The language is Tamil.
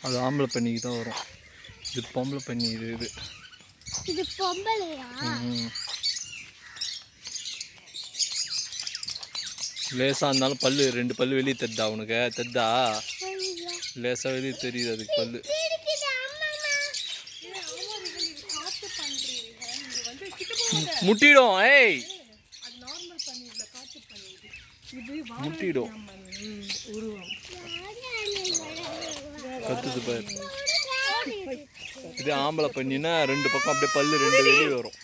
அது ஆம்பளை பன்னிக்கு தான் வரும். இது பொம்பளை பன்னி. இது பொம்பளையா? லேசா இருந்தாலும் பல்லு 2 பல்லு வெளியே தெரிதா உனக்கு? தெரிதா? லேசா வெளியே தெரியுது அதுக்கு பல்லு. முட்டிடும். ஏய் முட்டிடும். கத்துது பாரு. இது ஆம்பளை பண்ணினா 2 பக்கம் அப்படியே பல்லு 2 வெளியே வரும்.